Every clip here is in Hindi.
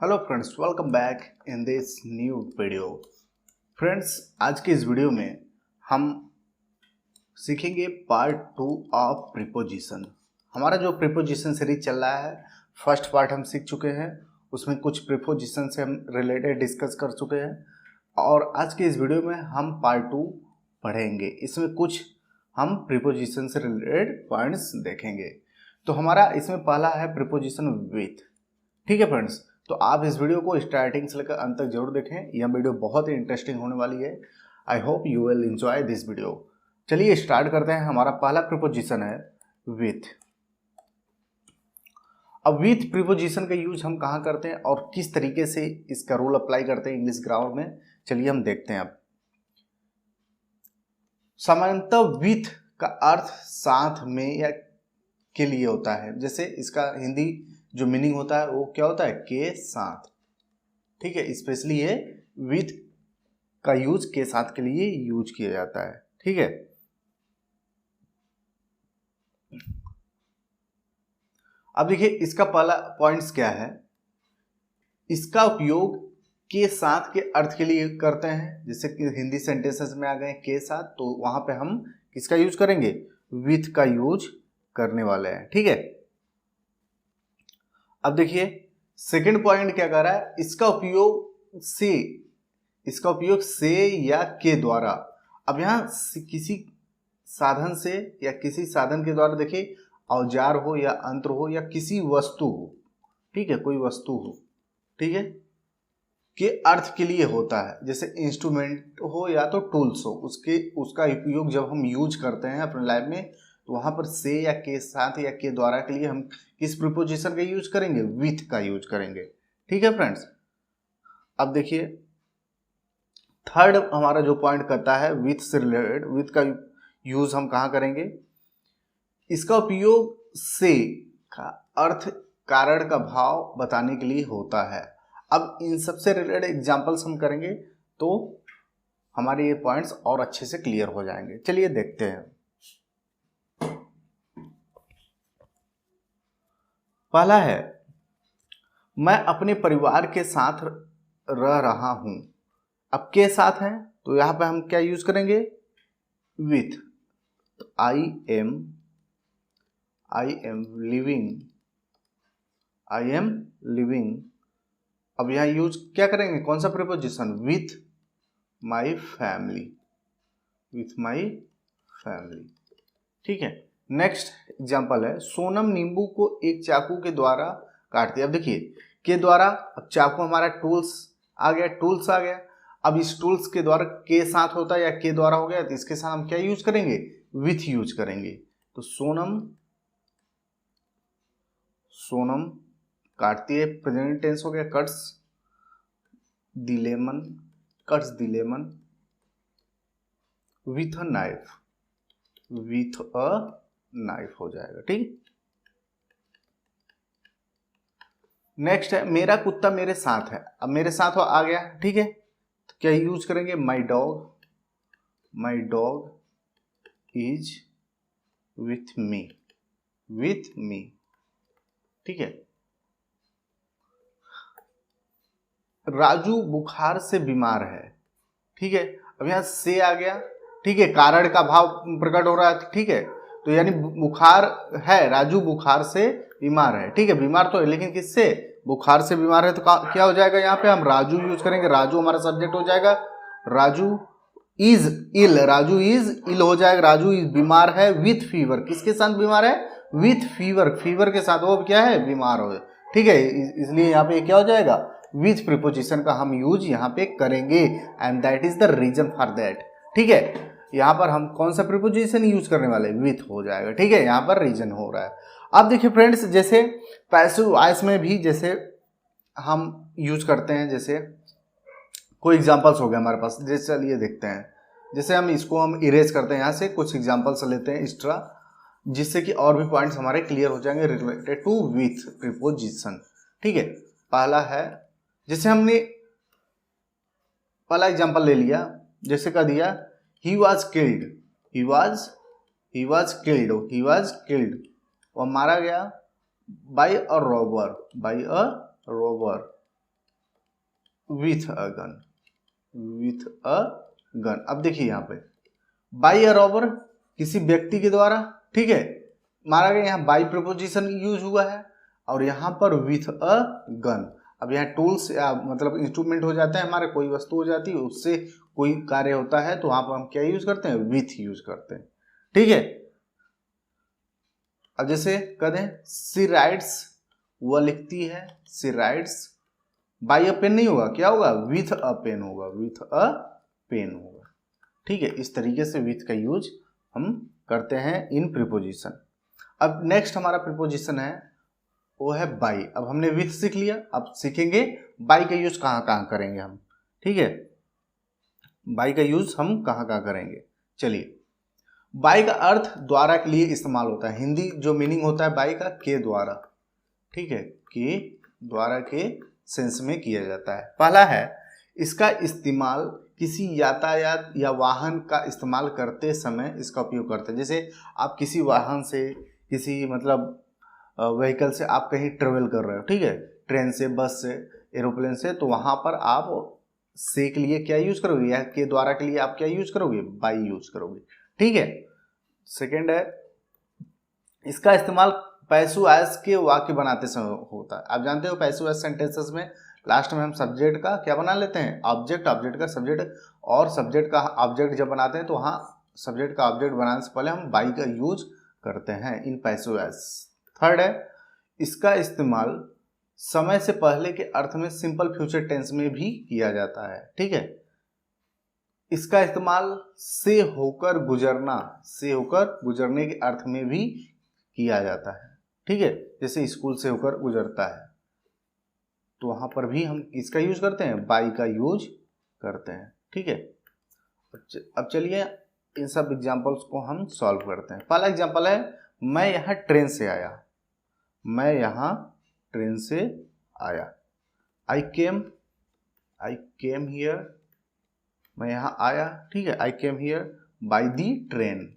Hello friends, welcome back in this new video. Friends, आज के इस वीडियो में हम सीखेंगे पार्ट 2 ऑफ प्रीपोजिशन। हमारा जो प्रीपोजिशन सीरीज चल रहा है, फर्स्ट पार्ट हम सीख चुके हैं, उसमें कुछ प्रीपोजिशन से हम रिलेटेड डिस्कस कर चुके हैं और आज के इस वीडियो में हम पार्ट 2 पढ़ेंगे। इसमें कुछ हम प्रीपोजिशन से रिलेटेड पॉइंट्स देखेंगे। तो हमारा इसमें पहला है प्रीपोजिशन विथ। ठीक है फ्रेंड्स, तो आप इस वीडियो को स्टार्टिंग से लेकर अंत तक जरूर देखें। यह वीडियो बहुत ही इंटरेस्टिंग होने वाली है। I hope you will enjoy this video. चलिए स्टार्ट करते हैं। हमारा पहला प्रीपोजिशन है विथ। अब विथ प्रीपोजिशन का यूज हम कहाँ करते हैं और किस तरीके से इसका रूल अप्लाई करते हैं इंग्लिश ग्रामर में, चलिए हम देखते हैं। अब सामान्यतः विथ का अर्थ साथ में या के लिए होता है। जैसे इसका हिंदी जो मीनिंग होता है वो क्या होता है, के साथ। ठीक है, स्पेशली ये विथ का यूज के साथ के लिए यूज किया जाता है। ठीक है, अब देखिए इसका पहला पॉइंट्स क्या है। इसका उपयोग के साथ के अर्थ के लिए करते हैं। जैसे कि हिंदी सेंटेंसेस में आ गए के साथ, तो वहां पे हम किसका यूज करेंगे, विथ का यूज करने वाले हैं। ठीक है, अब देखिए सेकंड पॉइंट क्या कर रहा है, इसका उपयोग से या के द्वारा। अब यहां किसी साधन से या किसी साधन के द्वारा, देखिए औजार हो या यंत्र हो या किसी वस्तु हो, ठीक है, कोई वस्तु हो, ठीक है, के अर्थ के लिए होता है। जैसे इंस्ट्रूमेंट हो या तो टूल्स हो, उसका उपयोग जब हम यूज करते हैं अपने लाइफ में, तो वहां पर से या के साथ या के द्वारा के लिए हम किस प्रीपोजिशन का यूज करेंगे, विथ का यूज करेंगे। ठीक है फ्रेंड्स, अब देखिए थर्ड हमारा जो पॉइंट करता है विथ से रिलेटेड, विथ का यूज हम कहाँ करेंगे। इसका उपयोग से का अर्थ कारण का भाव बताने के लिए होता है। अब इन सबसे रिलेटेड एग्जांपल्स हम करेंगे तो हमारे ये पॉइंट्स और अच्छे से क्लियर हो जाएंगे। चलिए देखते हैं। पहला है, मैं अपने परिवार के साथ रह रहा हूं। अब के साथ है तो यहां पे हम क्या यूज करेंगे, विथ। तो आई एम लिविंग। अब यहां यूज क्या करेंगे, कौन सा प्रीपोजिशन, विथ माई फैमिली। ठीक है, नेक्स्ट एग्जांपल है, सोनम नींबू को एक चाकू के द्वारा काटती है। अब देखिए के द्वारा, अब चाकू हमारा टूल्स आ गया। अब इस टूल्स के द्वारा के साथ होता है या के द्वारा हो गया, तो इसके साथ हम क्या यूज करेंगे, विथ यूज करेंगे। तो सोनम काटती है, प्रेजेंट टेंस हो गया, cuts the lemon with a knife हो जाएगा। ठीक, नेक्स्ट है, मेरा कुत्ता मेरे साथ है। अब मेरे साथ आ गया, ठीक है, तो क्या यूज करेंगे, my dog is with me. ठीक है, राजू बुखार से बीमार है। ठीक है, अब यहां से आ गया, ठीक है, कारण का भाव प्रकट हो रहा है। ठीक है, तो यानी बुखार है, राजू बुखार से बीमार है। ठीक है, बीमार तो है लेकिन किससे, बुखार से बीमार है, तो क्या हो जाएगा, यहाँ पे हम राजू यूज करेंगे। राजू हमारा सब्जेक्ट हो जाएगा। राजू इज इल हो जाएगा। राजू इज बीमार है विथ फीवर। किसके साथ बीमार है, विथ फीवर के साथ वो क्या है, बीमार हो। ठीक है, इसलिए यहाँ पे क्या हो जाएगा, विथ प्रीपोजिशन का हम यूज यहाँ पे करेंगे and that is the reason for that. ठीक है, यहाँ पर हम कौन सा प्रीपोजिशन यूज करने वाले, विथ हो जाएगा। ठीक है, यहाँ पर रीजन हो रहा है। अब देखिए फ्रेंड्स, जैसे पैसिव वॉइस में भी जैसे हम यूज करते हैं, जैसे कोई एग्जांपल्स हो गए हमारे पास, जैसे चलिए देखते हैं। जैसे हम इसको इरेज करते हैं, यहाँ से कुछ एग्जांपल्स लेते हैं एक्स्ट्रा, जिससे कि और भी पॉइंट्स हमारे क्लियर हो जाएंगे रिलेटेड टू विथ प्रीपोजिशन। ठीक है, पहला है, जैसे हमने पहला एग्जांपल ले लिया, जैसे कह दिया ही वॉज किल्ड, और मारा गया by a robber. With a gun, with a gun. अब देखिए यहाँ पे बाई अ रॉबर, किसी व्यक्ति के द्वारा, ठीक है, मारा गया। यहाँ बाई प्रीपोजिशन यूज हुआ है और यहाँ पर विथ अ गन। अब यहाँ टूल्स मतलब इंस्ट्रूमेंट हो जाता है हमारे, कोई वस्तु हो जाती है, उससे कोई कार्य होता है, तो वहां पर हम क्या यूज करते हैं, विथ यूज करते हैं, ठीक है। अब जैसे कह दें सी राइट्स, वह लिखती है, सी राइट्स बाई अ पेन नहीं होगा, क्या होगा, विथ अ पेन होगा, विथ अ पेन होगा, ठीक है। इस तरीके से विथ का यूज हम करते हैं इन प्रीपोजिशन। अब नेक्स्ट हमारा प्रीपोजिशन है वो है बाई। अब हमने विथ सीख लिया, अब सीखेंगे बाई का यूज कहाँ कहाँ करेंगे हम, ठीक है। बाई का यूज हम कहाँ कहाँ करेंगे, चलिए। बाई का अर्थ द्वारा के लिए इस्तेमाल होता है। हिंदी जो मीनिंग होता है बाई का, के द्वारा, ठीक है, के द्वारा के सेंस में किया जाता है। पहला है इसका इस्तेमाल किसी यातायात या वाहन का इस्तेमाल करते समय इसका उपयोग करते हैं। जैसे आप किसी वाहन से, किसी मतलब व्हीकल से आप कहीं ट्रेवल कर रहे हो, ठीक है, ट्रेन से, बस से, एरोप्लेन से, तो वहां पर आप से के लिए क्या यूज करोगे, या के द्वारा के लिए आप क्या यूज करोगे, बाई यूज करोगे, ठीक है। सेकंड है इसका इस्तेमाल पैसिव वॉइस के वाक्य बनाते समय होता है। आप जानते हो पैसिव वॉइस सेंटेंसेस में लास्ट में हम सब्जेक्ट का क्या बना लेते हैं, ऑब्जेक्ट, ऑब्जेक्ट का सब्जेक्ट, और सब्जेक्ट का ऑब्जेक्ट जब बनाते हैं तो वहाँ सब्जेक्ट का ऑब्जेक्ट बनाने से पहले हम बाई का यूज करते हैं इन पैसिव वॉइस। थर्ड है इसका इस्तेमाल समय से पहले के अर्थ में सिंपल फ्यूचर टेंस में भी किया जाता है, ठीक है। इसका इस्तेमाल से होकर गुजरना, से होकर गुजरने के अर्थ में भी किया जाता है, ठीक है। जैसे स्कूल से होकर गुजरता है तो वहां पर भी हम इसका यूज करते हैं, बाई का यूज करते हैं, ठीक है। अब चलिए इन सब एग्जांपल्स को हम सॉल्व करते हैं। पहला एग्जांपल है मैं यहाँ ट्रेन से आया, मैं यहाँ ट्रेन से आया। आई केम हियर, मैं यहाँ आया, ठीक है। I came here by the train,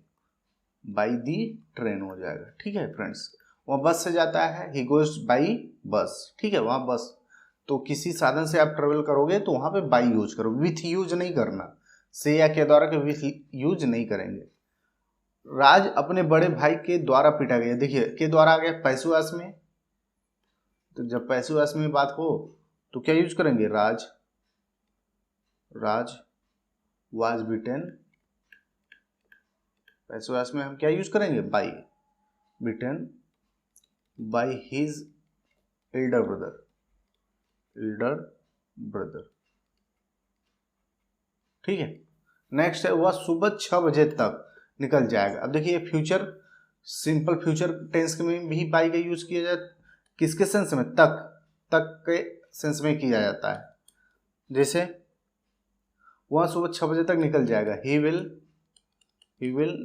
by the train हो जाएगा, ठीक है फ्रेंड्स। वहाँ बस से जाता है, ही गोज बाई बस, ठीक है, वहाँ बस, तो किसी साधन से आप ट्रेवल करोगे तो वहाँ पे बाई यूज करो, विथ यूज नहीं करना, से या के द्वारा के विथ यूज नहीं करेंगे। राज अपने बड़े भाई के द्वारा पीटा गया, देखिए के द्वारा आ गया पैसिव वॉइस में, तो जब पैसिव वॉइस में बात हो तो क्या यूज करेंगे, राज, राज वाज बीटन। पैसिव वॉइस में हम क्या यूज करेंगे, by, beaten by his Elder brother, Elder brother, ठीक है। नेक्स्ट है वह सुबह 6 बजे तक निकल जाएगा। अब देखिए फ्यूचर, सिंपल फ्यूचर टेंस में भी बाई का यूज किया जाता है, किसके सेंस में, तक, तक के सेंस में किया जाता है। जैसे वह सुबह 6 बजे तक निकल जाएगा, ही विल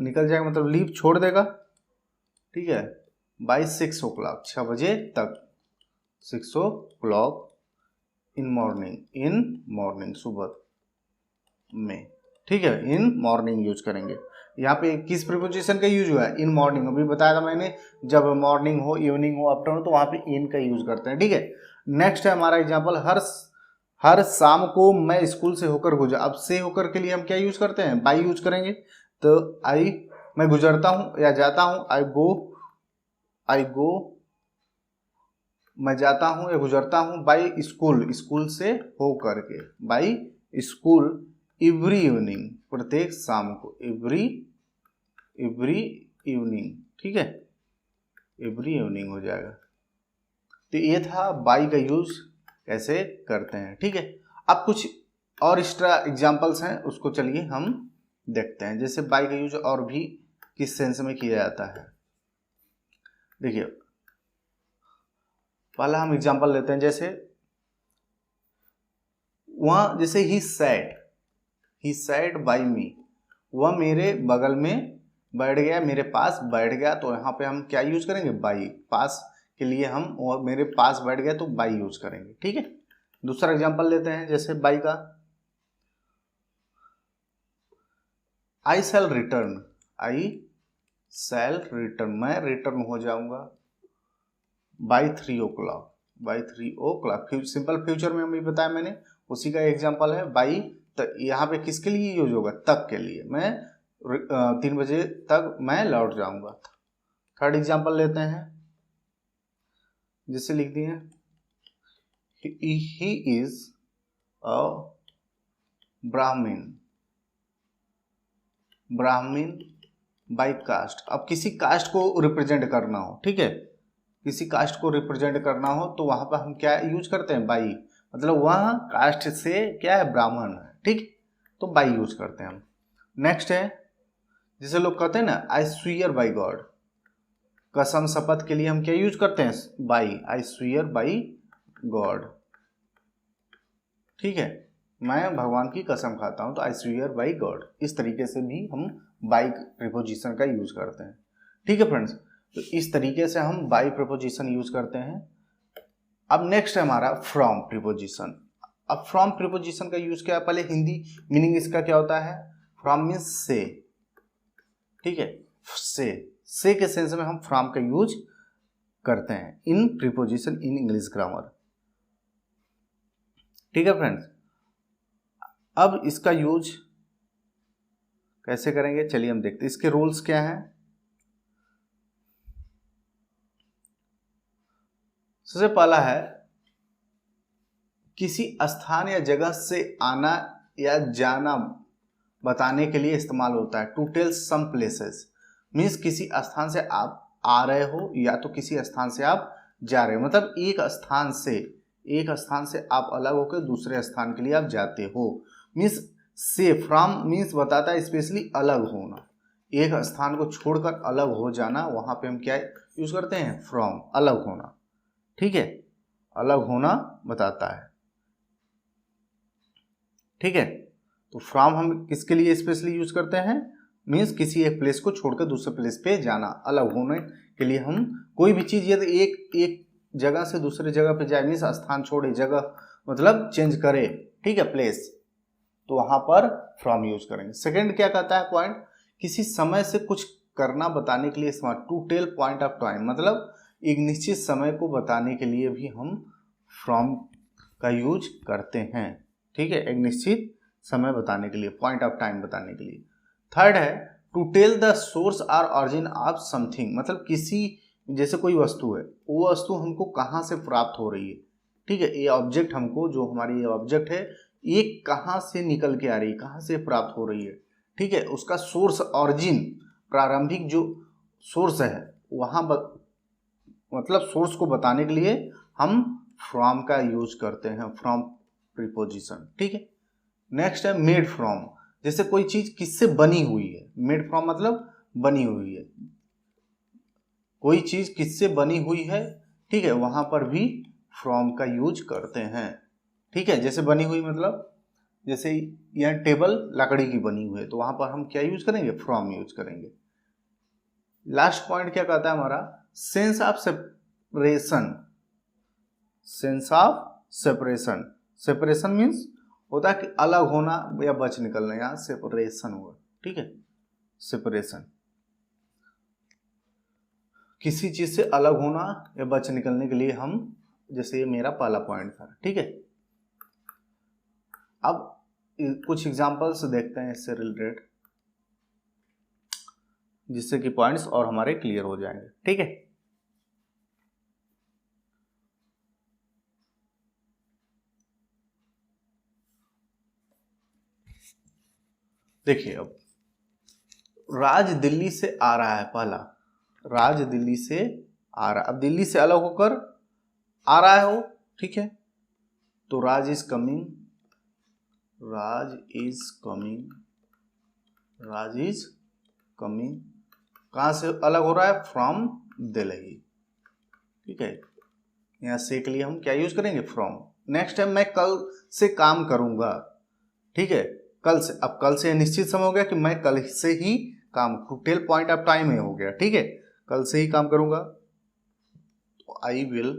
निकल जाएगा मतलब लीव छोड़ देगा, ठीक है, बाई 6 o'clock, 6 बजे तक, 6 o'clock इन मॉर्निंग सुबह में, ठीक है, इन मॉर्निंग यूज करेंगे। यहाँ पे किस प्रीपोजिशन का यूज हुआ है, इन मॉर्निंग, अभी बताया था मैंने, जब मॉर्निंग हो, इवनिंग हो, आफ्टरनून, तो वहाँ पे इन का यूज करते हैं, ठीक है। नेक्स्ट है हमारा एग्जांपल हर शाम को मैं स्कूल से होकर गुजर। अब से होकर के लिए हम क्या यूज करते हैं, बाई यूज करेंगे, तो आई, मैं गुजरता हूँ या जाता हूँ, आई गो मैं जाता हूँ या गुजरता हूँ, बाई स्कूल, स्कूल से हो करके, बाई स्कूल एवरी इवनिंग, प्रत्येक शाम को, एवरी इवनिंग, ठीक है, एवरी इवनिंग हो जाएगा। तो ये था बाई का यूज कैसे करते हैं, ठीक है। अब कुछ और एक्स्ट्रा एग्जांपल्स हैं, उसको चलिए हम देखते हैं। जैसे बाई का यूज और भी किस सेंस में किया जाता है, देखिए पहला हम एग्जांपल लेते हैं। जैसे वहां, जैसे ही सैड बाई मी, वह मेरे बगल में बैठ गया, मेरे पास बैठ गया, तो यहाँ पे हम क्या यूज करेंगे, बाई, पास के लिए हम, और मेरे पास बैठ गया तो बाई यूज करेंगे, ठीक है। दूसरा एग्जांपल लेते हैं, जैसे बाई का आई शैल रिटर्न, मैं रिटर्न हो जाऊंगा बाई 3 o'clock, सिंपल फ्यूचर में हम भी बताया मैंने, उसी का एग्जाम्पल है बाई। यहाँ पे किसके लिए यूज होगा, तक के लिए, मैं 3 बजे तक मैं लौट जाऊंगा। थर्ड एग्जाम्पल लेते हैं, जिससे लिख दिए ही इज अ ब्राह्मण, ब्राह्मण बाई कास्ट। अब किसी कास्ट को रिप्रेजेंट करना हो, ठीक है, किसी कास्ट को रिप्रेजेंट करना हो तो वहां पर हम क्या यूज करते हैं, बाई, मतलब वह कास्ट से क्या है, ब्राह्मण है, ठीक, तो बाई यूज करते हैं हम। नेक्स्ट है, जैसे लोग कहते हैं ना आई स्वीयर बाई गॉड, कसम शपथ के लिए हम क्या यूज करते हैं, by, I severe by God, ठीक है, मैं भगवान की कसम खाता हूं तो आई स्वीयर बाई गॉड। इस तरीके से भी हम बाई प्रीपोजिशन का यूज करते हैं, ठीक है फ्रेंड्स। तो इस तरीके से हम बाई प्रीपोजिशन यूज करते हैं। अब नेक्स्ट है हमारा फ्रॉम प्रीपोजिशन। अब फ्रॉम प्रीपोजिशन का यूज क्या है, पहले हिंदी मीनिंग इसका क्या होता है, फ्रॉम मीन्स से, ठीक है, से के सेंस में हम फ्रॉम का यूज करते हैं इन प्रीपोजिशन इन इंग्लिश ग्रामर, ठीक है फ्रेंड्स। अब इसका यूज कैसे करेंगे, चलिए हम देखते हैं इसके रूल्स क्या हैं। सबसे पहला है, किसी स्थान या जगह से आना या जाना बताने के लिए इस्तेमाल होता है। To tell some places means किसी स्थान से आप आ रहे हो या तो किसी स्थान से आप जा रहे हो, मतलब एक स्थान से आप अलग होकर दूसरे स्थान के लिए आप जाते हो। मीन्स से, फ्रॉम मीन्स बताता है स्पेशली अलग होना, एक स्थान को छोड़कर अलग हो जाना, वहां पे हम क्या यूज करते हैं, फ्रॉम, अलग होना, ठीक है, अलग होना बताता है, ठीक है। तो फ्रॉम हम किसके लिए स्पेशली यूज करते हैं, मीन्स किसी एक प्लेस को छोड़कर दूसरे प्लेस पे जाना, अलग होने के लिए हम कोई भी चीज यदि एक जगह से दूसरे जगह पे जाए, मीन्स स्थान छोड़े, जगह मतलब चेंज करे, ठीक है, प्लेस, तो वहां पर फ्रॉम यूज करेंगे। सेकंड क्या कहता है पॉइंट, किसी समय से कुछ करना बताने के लिए इस्तेमाल, to tell point of time, मतलब एक निश्चित समय को बताने के लिए भी हम फ्रॉम का यूज करते हैं, ठीक है, एक निश्चित समय बताने के लिए, पॉइंट ऑफ टाइम बताने के लिए। थर्ड है, टू टेल द सोर्स और ऑरिजिन ऑफ समथिंग, मतलब किसी, जैसे कोई वस्तु है, वो वस्तु हमको कहाँ से प्राप्त हो रही है, ठीक है, ये ऑब्जेक्ट हमको, जो हमारी ये ऑब्जेक्ट है, ये कहाँ से निकल के आ रही है, कहाँ से प्राप्त हो रही है, ठीक है, उसका सोर्स, ऑरिजिन, प्रारंभिक जो सोर्स है वहाँ मतलब सोर्स को बताने के लिए हम फ्रॉम का यूज करते हैं, फ्रॉम प्रीपोजिशन, ठीक है। नेक्स्ट है मेड फ्रॉम, जैसे कोई चीज किससे बनी हुई है, मेड फ्रॉम मतलब बनी हुई है, कोई चीज किससे बनी हुई है, ठीक है, वहां पर भी फ्रॉम का यूज करते हैं, ठीक है। जैसे बनी हुई मतलब जैसे यह टेबल लकड़ी की बनी हुई है तो वहां पर हम क्या यूज करेंगे, फ्रॉम यूज करेंगे। लास्ट पॉइंट क्या कहता है हमारा, sense of separation, sense of separation, separation means होता है कि अलग होना या बच निकलना, यहां सेपरेशन हुआ, ठीक है, सेपरेशन, किसी चीज से अलग होना या बच निकलने के लिए हम, जैसे ये मेरा पहला पॉइंट था, ठीक है। अब कुछ एग्जांपल्स देखते हैं इससे रिलेटेड, जिससे कि पॉइंट्स और हमारे क्लियर हो जाएंगे, ठीक है। देखिए, अब राज दिल्ली से आ रहा है, पहला राज दिल्ली से आ रहा, अब दिल्ली से अलग होकर आ रहा है वो, ठीक है, तो Raj is coming, Raj is coming, Raj is coming, कहां से अलग हो रहा है, फ्रॉम दिल्ली, ठीक है, यहां से के लिए हम क्या यूज करेंगे, फ्रॉम। नेक्स्ट है, मैं कल से काम करूंगा, ठीक है, कल से, अब कल से निश्चित समय हो गया कि मैं कल से ही काम, to tell point of time है हो गया, ठीक है, कल से ही काम करूंगा, तो I will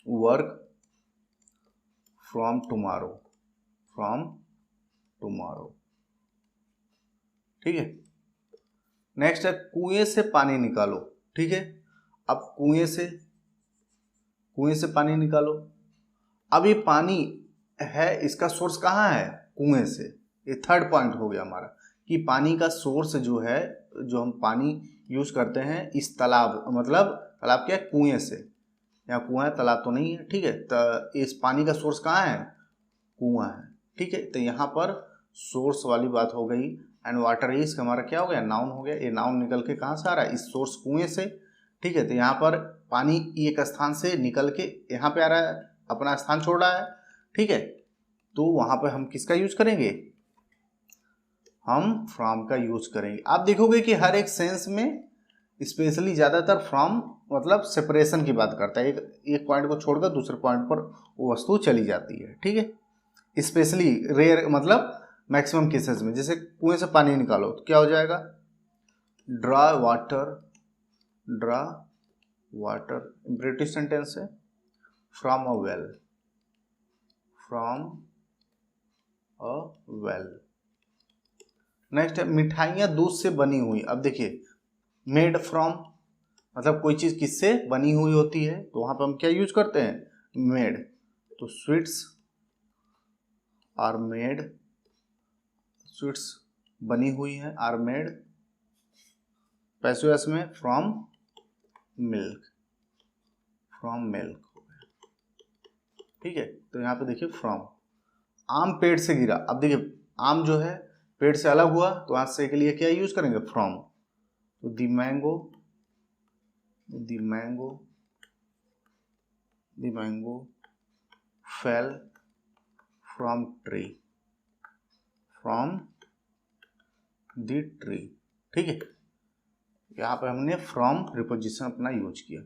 work from tomorrow, from tomorrow, ठीक है। नेक्स्ट है, कुएं से पानी निकालो, ठीक है, अब कुएं कुएं से पानी निकालो। अब ये पानी है, इसका सोर्स कहाँ है? कुएं से। ये थर्ड पॉइंट हो गया हमारा कि पानी का सोर्स जो है, जो हम पानी यूज करते हैं इस तालाब, मतलब तालाब क्या है? कुएं से। यहाँ कुआं है, तालाब तो नहीं है, ठीक है। तो इस पानी का सोर्स कहाँ है? कुआं है, ठीक है। तो यहाँ पर सोर्स वाली बात हो गई। एंड वाटर इज हमारा क्या हो गया? नाउन हो गया। ये नाउन निकल के कहाँ से आ रहा है? इस सोर्स कुएं से, ठीक है। तो यहाँ पर पानी एक स्थान से निकल के यहाँ पे आ रहा है, अपना स्थान छोड़ रहा है, ठीक है। तो वहाँ पर हम किसका यूज करेंगे? हम फ्रॉम का यूज करेंगे। आप देखोगे कि हर एक सेंस में स्पेशली ज़्यादातर फ्रॉम मतलब सेपरेशन की बात करता है। एक पॉइंट को छोड़कर दूसरे पॉइंट पर वो वस्तु चली जाती है, ठीक है। स्पेशली रेयर मतलब मैक्सिमम केसेस में, जैसे कुएं से पानी निकालो तो क्या हो जाएगा? ड्रा वाटर ब्रिटिश सेंटेंस है, फ्रॉम अ वेल। नेक्स्ट है मिठाइयाँ दूध से बनी हुई। अब देखिए मेड फ्रॉम मतलब कोई चीज़ किससे बनी हुई होती है, तो वहाँ पर हम क्या यूज करते हैं? मेड। तो स्वीट्स बनी हुई है, आर मेड पैसिव में फ्रॉम मिल्क हो गया, ठीक है। तो यहाँ पे देखिए फ्रॉम। आम पेड़ से गिरा। अब देखिए आम जो है पेड़ से अलग हुआ, तो आज से के लिए क्या यूज करेंगे? फ्रॉम। तो the mango fell from the tree, ठीक है। यहाँ पर हमने फ्रॉम प्रीपोजिशन अपना यूज किया,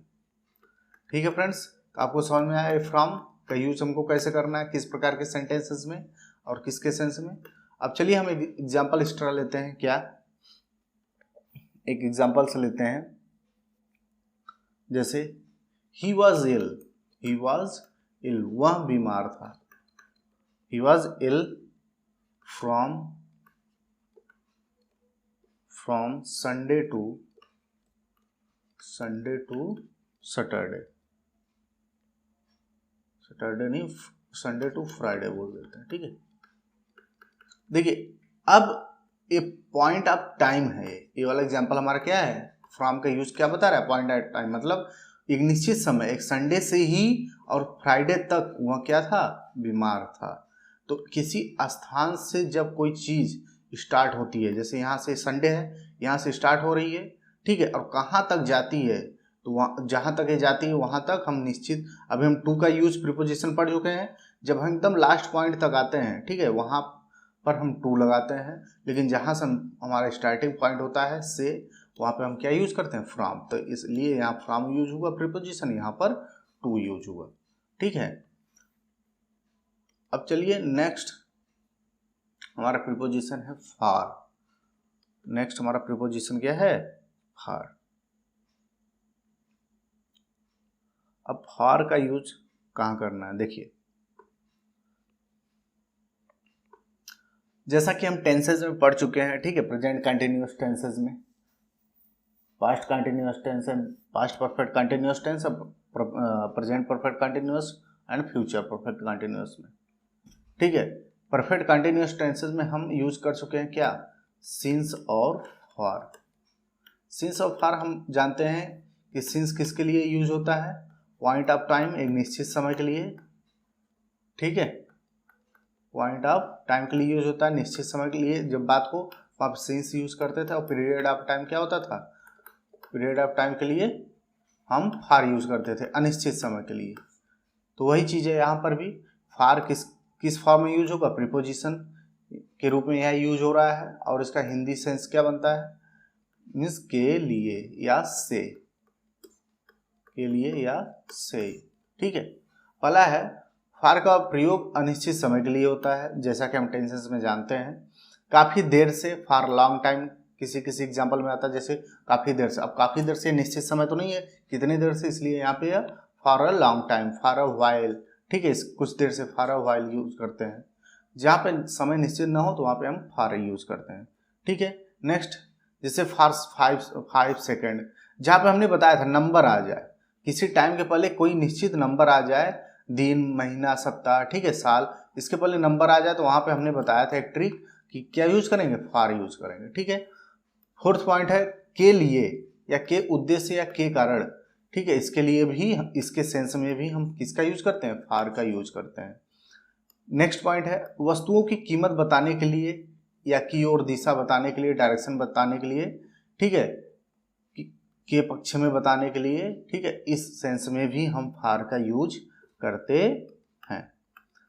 ठीक है फ्रेंड्स। तो आपको समझ में आया फ्रॉम का यूज हमको कैसे करना है, किस प्रकार के सेंटेंसेस में और किसके सेंस में। अब चलिए हम एक एग्जाम्पल एक्स्ट्रा लेते हैं। क्या? एक एग्जाम्पल से लेते हैं, जैसे ही वॉज इल, वह बीमार था। He was ill from Sunday to Saturday नहीं, संडे टू फ्राइडे बोल देते हैं, ठीक है। देखिए अब ये पॉइंट ऑफ टाइम है, ये वाला एग्जांपल हमारा क्या है? फ्रॉम का यूज क्या बता रहा है? पॉइंट ऑफ टाइम मतलब एक निश्चित समय, एक संडे से ही और फ्राइडे तक वह क्या था? बीमार था। तो किसी स्थान से जब कोई चीज स्टार्ट होती है, जैसे यहाँ से संडे है, यहाँ से स्टार्ट हो रही है, ठीक है, और कहाँ तक जाती है, तो वहाँ जहाँ तक ये जाती है वहाँ तक हम निश्चित, अभी हम टू का यूज प्रीपोजिशन पढ़ चुके हैं। जब हम एकदम लास्ट पॉइंट तक आते हैं, ठीक है, वहाँ पर हम टू लगाते हैं। लेकिन जहाँ से हमारा स्टार्टिंग पॉइंट होता है से, वहाँ पे हम क्या यूज करते हैं? फ्रॉम। तो इसलिए यहाँ फ्रॉम यूज हुआ प्रीपोजिशन, यहाँ पर टू यूज हुआ, ठीक है। अब चलिए नेक्स्ट हमारा प्रीपोजिशन है फार। नेक्स्ट हमारा प्रीपोजिशन क्या है? फार। अब फार का यूज कहाँ करना है? देखिए जैसा कि हम टेंसेज में पढ़ चुके हैं, ठीक है, प्रेजेंट कंटिन्यूअस टेंसेज में, past continuous tense and past perfect continuous tense, present perfect continuous and future perfect continuous में, ठीक है। परफेक्ट कंटिन्यूअस टेंसेज में हम यूज कर चुके हैं क्या? सिंस और फॉर। सिंस और फॉर हम जानते हैं कि सिंस किसके लिए यूज होता है? पॉइंट ऑफ टाइम, एक निश्चित समय के लिए, ठीक है, पॉइंट ऑफ टाइम के लिए यूज होता है, निश्चित समय के लिए। जब बात को आप सिंस यूज करते थे, और पीरियड ऑफ टाइम क्या होता था? पीरियड ऑफ टाइम के लिए हम फार यूज करते थे, अनिश्चित समय के लिए। तो वही चीज़ है यहाँ पर भी। फार किस फॉर्म में यूज होगा? प्रीपोजिशन के रूप में यह यूज हो रहा है, और इसका हिंदी सेंस क्या बनता है? मीन्स के लिए या से, के लिए या से, ठीक है। पहला है फार का प्रयोग अनिश्चित समय के लिए होता है, जैसा कि हम टेंसेस में जानते हैं। काफ़ी देर से, फॉर लॉन्ग टाइम, किसी किसी एग्जाम्पल में आता है, जैसे काफ़ी देर से। अब काफ़ी देर से निश्चित समय तो नहीं है, कितनी देर से, इसलिए यहाँ पे for a long time, for a while, ठीक है, कुछ देर से फॉर अ वाइल यूज करते हैं। जहाँ पे समय निश्चित ना हो तो वहाँ पे हम फॉर यूज करते हैं, ठीक है। नेक्स्ट जैसे फॉर 5 सेकेंड, जहाँ पे हमने बताया था नंबर आ जाए, किसी टाइम के पहले कोई निश्चित नंबर आ जाए, दिन, महीना, सप्ताह, ठीक है, साल, इसके पहले नंबर आ जाए तो वहां पे हमने बताया था एक ट्रिक कि क्या यूज करेंगे, फॉर यूज करेंगे, ठीक है। फोर्थ पॉइंट है के लिए या के उद्देश्य या के कारण, ठीक है, इसके लिए भी, इसके सेंस में भी हम किसका यूज करते हैं, फॉर का यूज करते हैं। नेक्स्ट पॉइंट है वस्तुओं की कीमत बताने के लिए या की और दिशा बताने के लिए, डायरेक्शन बताने के लिए, ठीक है, के पक्ष में बताने के लिए, ठीक है, इस सेंस में भी हम फॉर का यूज करते हैं।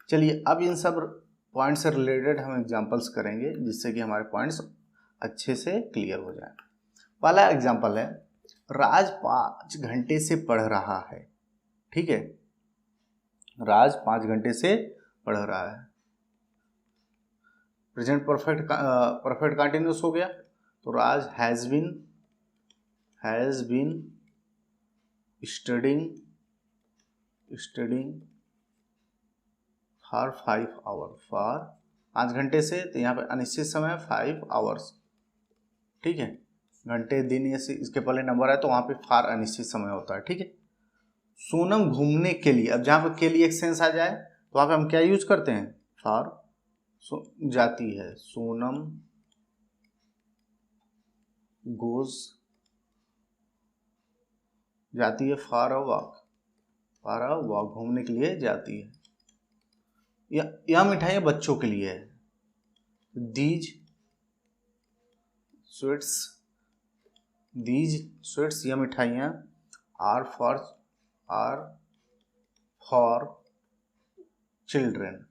चलिए अब इन सब पॉइंट से रिलेटेड हम एग्जांपल्स करेंगे जिससे कि हमारे पॉइंट्स अच्छे से क्लियर हो जाए। पहला एग्जांपल है राज 5 घंटे से पढ़ रहा है, ठीक है, राज 5 घंटे से पढ़ रहा है। प्रेजेंट परफेक्ट कंटिन्यूस हो गया तो Raj has been studying for 5 hour, for 5 घंटे से, तो यहाँ पे अनिश्चित समय 5 आवर्स, ठीक है, घंटे, दिन, ये इसके पहले नंबर है तो वहाँ पे फॉर अनिश्चित समय होता है, ठीक है। सोनम घूमने के लिए, अब जहाँ पे के लिए एक सेंस आ जाए तो वहाँ पे हम क्या यूज करते हैं, फॉर, जाती है, सोनम गोज, जाती है फॉर अ वॉक, घूमने के लिए जाती है। यह मिठाइयाँ बच्चों के लिए है, दीज स्वीट्स, यह मिठाइयाँ आर फॉर चिल्ड्रेन।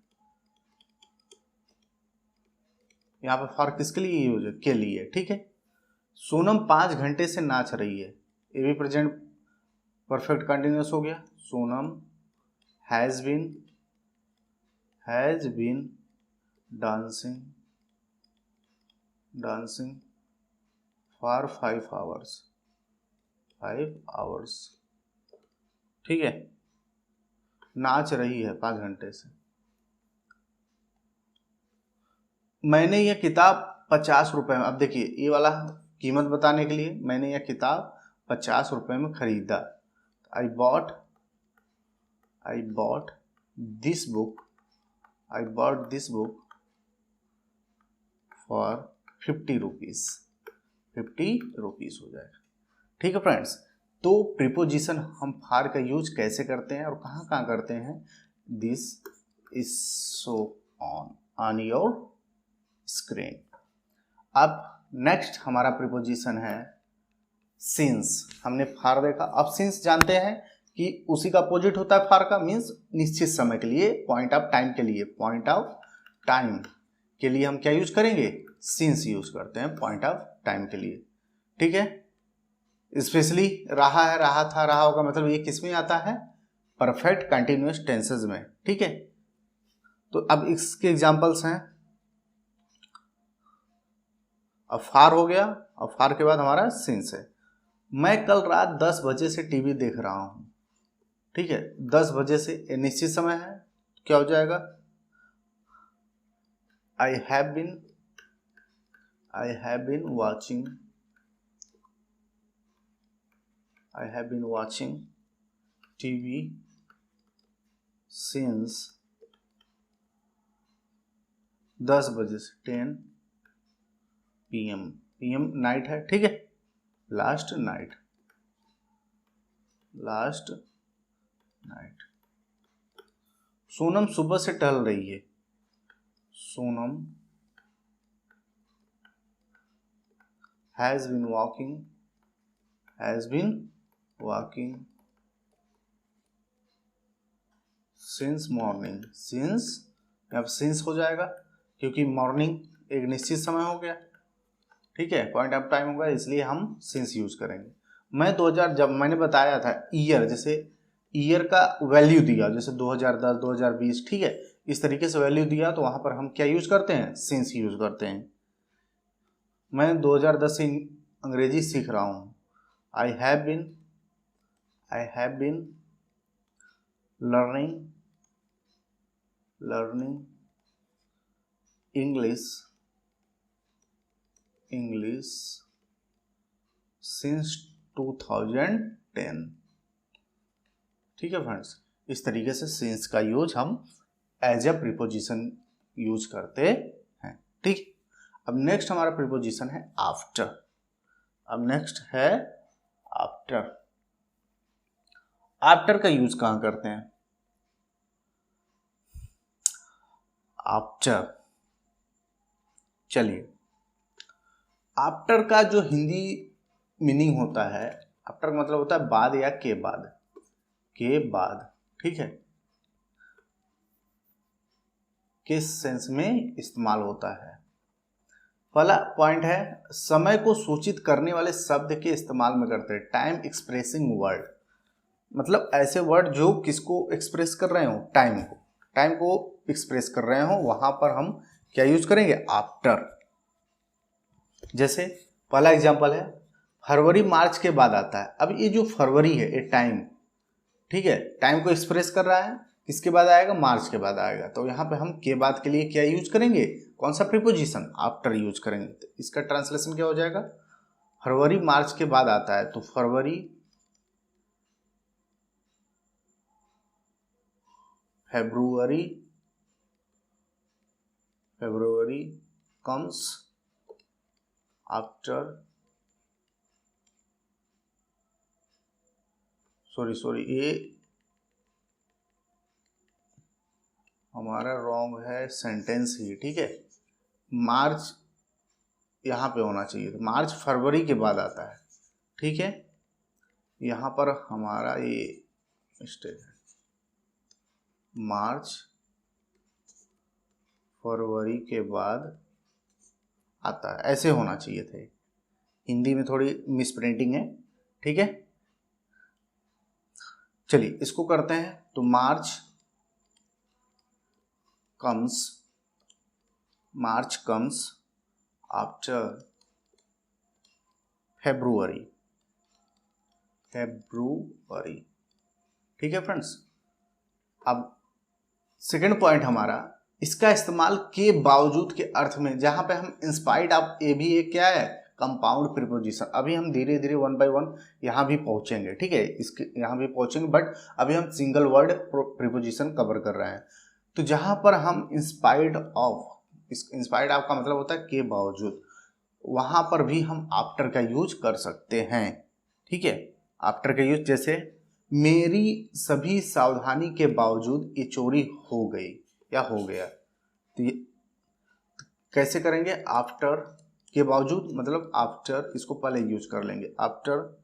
यहाँ पे फॉर किसके लिए यूज है, के लिए, ठीक है। सोनम 5 घंटे से नाच रही है, ये भी प्रेजेंट परफेक्ट कंटिन्यूस हो गया। Sonam has been dancing for 5 hours, ठीक है, नाच रही है 5 घंटे से। मैंने यह किताब 50 रुपए में, अब देखिए ये वाला कीमत बताने के लिए, मैंने यह किताब 50 रुपए में खरीदा, I bought this book for 50 rupees हो जाएगा, ठीक है फ्रेंड्स। तो प्रीपोजिशन हम फॉर का यूज कैसे करते हैं और कहाँ कहाँ करते हैं, this is show on your screen. अब नेक्स्ट हमारा प्रीपोजिशन है सिंस। हमने फॉर देखा, अब सिंस जानते हैं कि उसी का अपोजिट होता है फॉर का, मीन्स निश्चित समय के लिए, पॉइंट ऑफ टाइम के लिए हम क्या यूज करेंगे, सिंस यूज करते हैं पॉइंट ऑफ टाइम के लिए, ठीक है। स्पेशली रहा है, रहा था, रहा होगा, मतलब ये किस में आता है, परफेक्ट कंटिन्यूअस टेंसेस में, ठीक है। तो अब इसके एग्जांपल्स हैं, अब फार हो गया, अब फार के बाद हमारा सिंस है। मैं कल रात 10 बजे से टीवी देख रहा हूं, ठीक है, 10 बजे से निश्चित समय है, क्या हो जाएगा, I have been watching TV since 10 बजे से 10 PM नाइट है, ठीक है, लास्ट नाइट। सोनम सुबह से टहल रही है, Sonam has been walking since morning, यहाँ पे सिंस हो जाएगा क्योंकि मॉर्निंग एक निश्चित समय हो गया, ठीक है, पॉइंट ऑफ टाइम होगा, इसलिए हम सिंस यूज करेंगे। मैं 2000, जब मैंने बताया था ईयर, जैसे ईयर का वैल्यू दिया, जैसे 2010 2020, ठीक है, इस तरीके से वैल्यू दिया तो वहां पर हम क्या यूज करते हैं, सिंस यूज करते हैं। मैं 2010 से अंग्रेजी सीख रहा हूँ, I have been learning English since 2010, ठीक है फ्रेंड्स, इस तरीके से सिंस का यूज हम एज ए प्रीपोजिशन यूज करते हैं। ठीक, अब नेक्स्ट हमारा प्रीपोजिशन है आफ्टर। अब नेक्स्ट है आफ्टर। आफ्टर का यूज कहां करते हैं? आफ्टर, चलिए, आफ्टर का जो हिंदी मीनिंग होता है, आफ्टर का मतलब होता है बाद या के बाद, के बाद, ठीक है, किस सेंस में इस्तेमाल होता है। पहला पॉइंट है समय को सूचित करने वाले शब्द के इस्तेमाल में करते हैं। टाइम एक्सप्रेसिंग वर्ड, मतलब ऐसे वर्ड जो किसको एक्सप्रेस कर रहे हो? टाइम को, टाइम को एक्सप्रेस कर रहे हो, वहां पर हम क्या यूज करेंगे? आफ्टर। जैसे पहला एग्जांपल है फरवरी मार्च के बाद आता है। अब ये जो फरवरी है ये टाइम, ठीक है, टाइम को एक्सप्रेस कर रहा है, किसके बाद आएगा? मार्च के बाद आएगा। तो यहाँ पे हम के बाद के लिए क्या यूज करेंगे? कौन सा प्रीपोजिशन? आफ्टर यूज करेंगे। तो इसका ट्रांसलेशन क्या हो जाएगा? फरवरी मार्च के बाद आता है तो फरवरी, February, February comes after, sorry ये हमारा रॉन्ग है सेंटेंस ही, ठीक है, मार्च यहाँ पे होना चाहिए, तो मार्च फरवरी के बाद आता है, ठीक है, यहाँ पर हमारा ये मिस्टेक है, मार्च फरवरी के बाद आता है, ऐसे होना चाहिए थे। हिंदी में थोड़ी मिसप्रिंटिंग है, ठीक है। चलिए इसको करते हैं, तो मार्च कम्स आफ्टर फेब्रुअरी, ठीक है फ्रेंड्स। अब सेकंड पॉइंट हमारा, इसका इस्तेमाल के बावजूद के अर्थ में, जहां पे हम इंस्पायर्ड ऑफ, ये भी एक क्या है? Compound preposition. अभी हम धीरे धीरे वन बाय वन यहाँ भी पहुंचेंगे, ठीक है, इसके यहाँ भी पहुंचेंगे, बट अभी हम सिंगल वर्ड प्रीपोजिशन कवर कर रहे हैं। तो जहां पर हम इंस्पायर्ड ऑफ, इंस्पायर्ड ऑफ का मतलब होता है के बावजूद, वहां पर भी हम आफ्टर का यूज कर सकते हैं, ठीक है। आफ्टर का यूज जैसे मेरी सभी सावधानी के बावजूद ये चोरी हो गई या हो गया, तो ये कैसे करेंगे? आफ्टर के बावजूद, मतलब आफ्टर, इसको पहले यूज कर लेंगे, after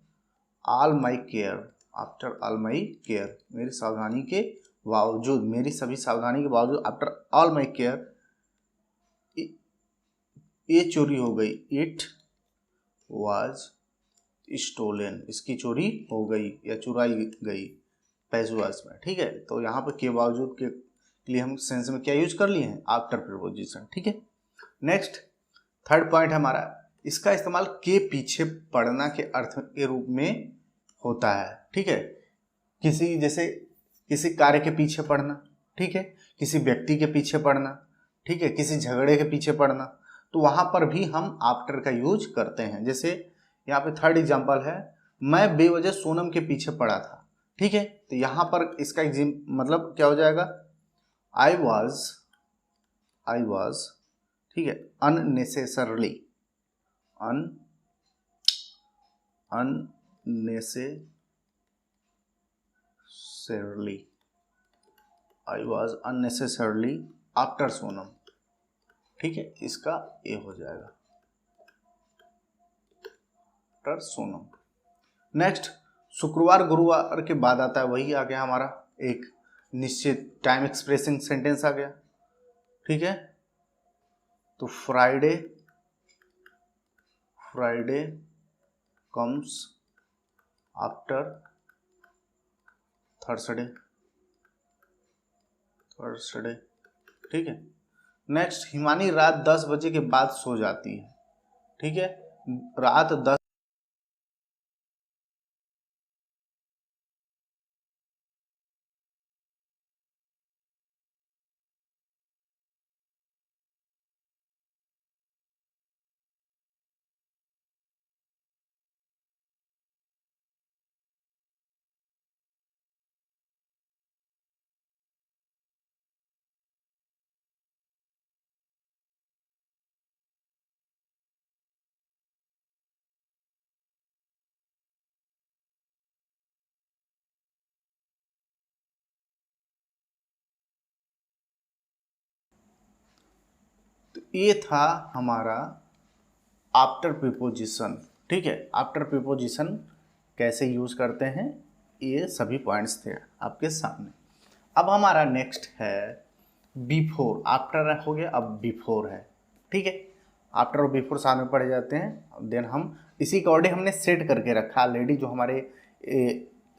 all my care, after all my care, मेरी सावधानी के बावजूद, मेरी सभी सावधानी के बावजूद, आफ्टर ऑल माई केयर ये चोरी हो गई, इट वाज स्टोलन, इसकी चोरी हो गई या चुराई गई, पैसवास में, ठीक है। तो यहाँ पे के बावजूद के लिए हम सेंस में क्या यूज कर लिए हैं? आफ्टर प्रीपोजिशन, ठीक है। नेक्स्ट थर्ड पॉइंट हमारा, इसका इस्तेमाल के पीछे पड़ना के अर्थ के रूप में होता है, ठीक है। किसी, जैसे किसी कार्य के पीछे पड़ना, ठीक है, किसी व्यक्ति के पीछे पड़ना, ठीक है, किसी झगड़े के पीछे पड़ना, तो वहां पर भी हम आफ्टर का यूज करते हैं। जैसे यहाँ पे थर्ड एग्जांपल है, मैं बेवजह सोनम के पीछे पड़ा था, ठीक है, तो यहाँ पर इसका मतलब क्या हो जाएगा? आई वॉज, ठीक है, unnecessarily, I was unnecessarily after Sonam, ठीक है, इसका ये हो जाएगा आफ्टर सोनम। नेक्स्ट शुक्रवार गुरुवार के बाद आता है, वही आ गया हमारा एक निश्चित टाइम एक्सप्रेसिंग सेंटेंस आ गया, ठीक है। तो फ्राइडे कम्स आफ्टर थर्सडे, ठीक है। नेक्स्ट हिमानी रात 10 बजे के बाद सो जाती है, ठीक है, रात 10 ये था हमारा आफ्टर प्रीपोजिशन। ठीक है, आफ्टर प्रीपोजिशन कैसे यूज करते हैं, ये सभी पॉइंट्स थे आपके सामने। अब हमारा नेक्स्ट है बिफोर। आफ्टर हो गया, अब बिफोर है। ठीक है, आफ्टर और बिफोर साथ में पढ़े जाते हैं। देन हम इसी अकॉर्डिंग हमने सेट करके रखा ऑलरेडी, जो हमारे